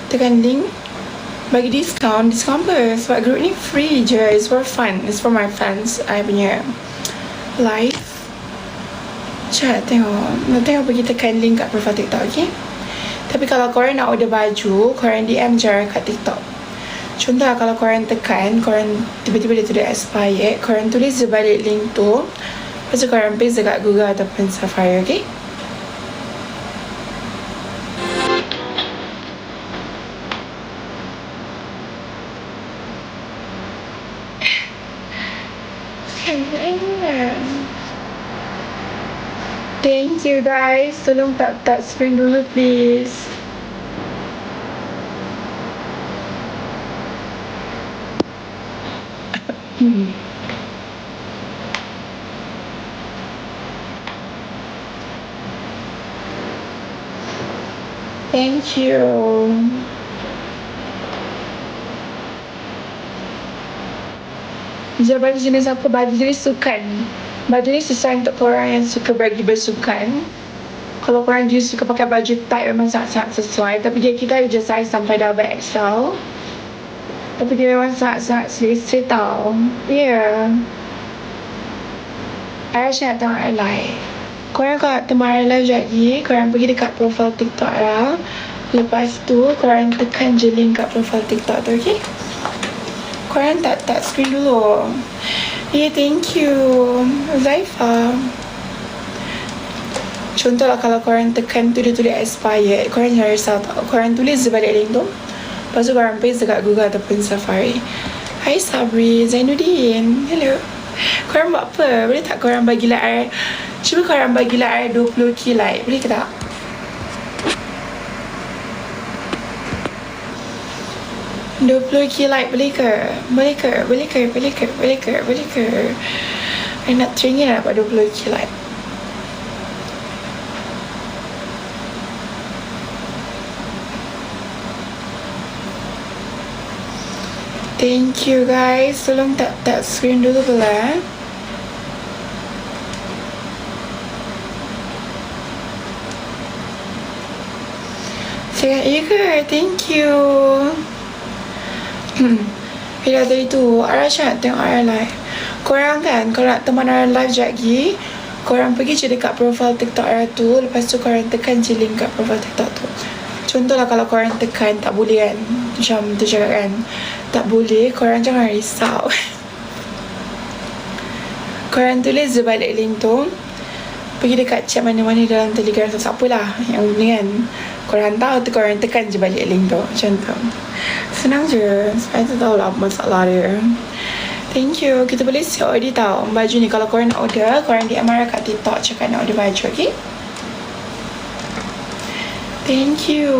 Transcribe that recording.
tekan link, bagi diskaun apa? Sebab group ni free je. It's for fun. It's for my fans. I punya live. Chat tengok. Nanti tengok pergi tekan link kat profile TikTok, okay? Tapi kalau korang nak order baju, korang DM je kat TikTok. Contoh lah, kalau korang tekan, korang tiba-tiba dia tulis expired, korang tulis je balik link tu. Lepas tu korang paste dekat Google ataupun Safari, okay? Thank you guys. Tolong tap screen dulu please. Thank you. Baju jenis apa? Baju jenis sukan. Baju ni susah untuk orang yang suka bagi bersukan. Kalau korang just suka pakai baju tight memang sangat-sangat sesuai. Tapi dia kita je size sampai double XL. Tapi dia memang sangat-sangat selesa tau. Yeah. I rasa nak tengok live. Korang kalau nak tengok live lagi, korang pergi dekat profile TikTok lah. Lepas tu korang tekan je link kat profile TikTok tu, okay? Korang tap screen dulu. Yeah, thank you Zaifa. Contohlah kalau korang tekan tu dia tulis expired, korang jangan risau tau. Korang tulis je balik link tu. Lepas tu korang paste dekat Google ataupun Safari. Hai Sabri, Zainuddin. Hello. Korang buat apa? Boleh tak korang bagi like cuba korang bagi like 20k like. Boleh ke tak? $20k like boleh ke? Boleh ke? I nak teringin nak dapat 20k like. Thank you guys. Tolong tap screen dulu pula. Cakap iya ke? Thank you. Bila tadi tu Ara nak tengok Ara live. Korang kan kalau nak teman Ara live sekejap lagi, korang pergi je dekat profile TikTok Ara tu. Lepas tu korang tekan je link kat profile TikTok tu. Contohlah kalau korang tekan tak boleh kan, macam tu cakap kan, tak boleh, korang jangan risau. Korang tulis je balik link tu. Pergi dekat chat mana-mana dalam Telegram tu, siapalah yang ni kan, korang tahu tu, korang tekan je balik link tu. Macam tu. Senang je. Saya tu tahu lah masalah dia. Thank you. Kita boleh siap order tau baju ni. Kalau korang nak order, korang DM Ara kat TikTok cakap nak order baju, okay? Thank you.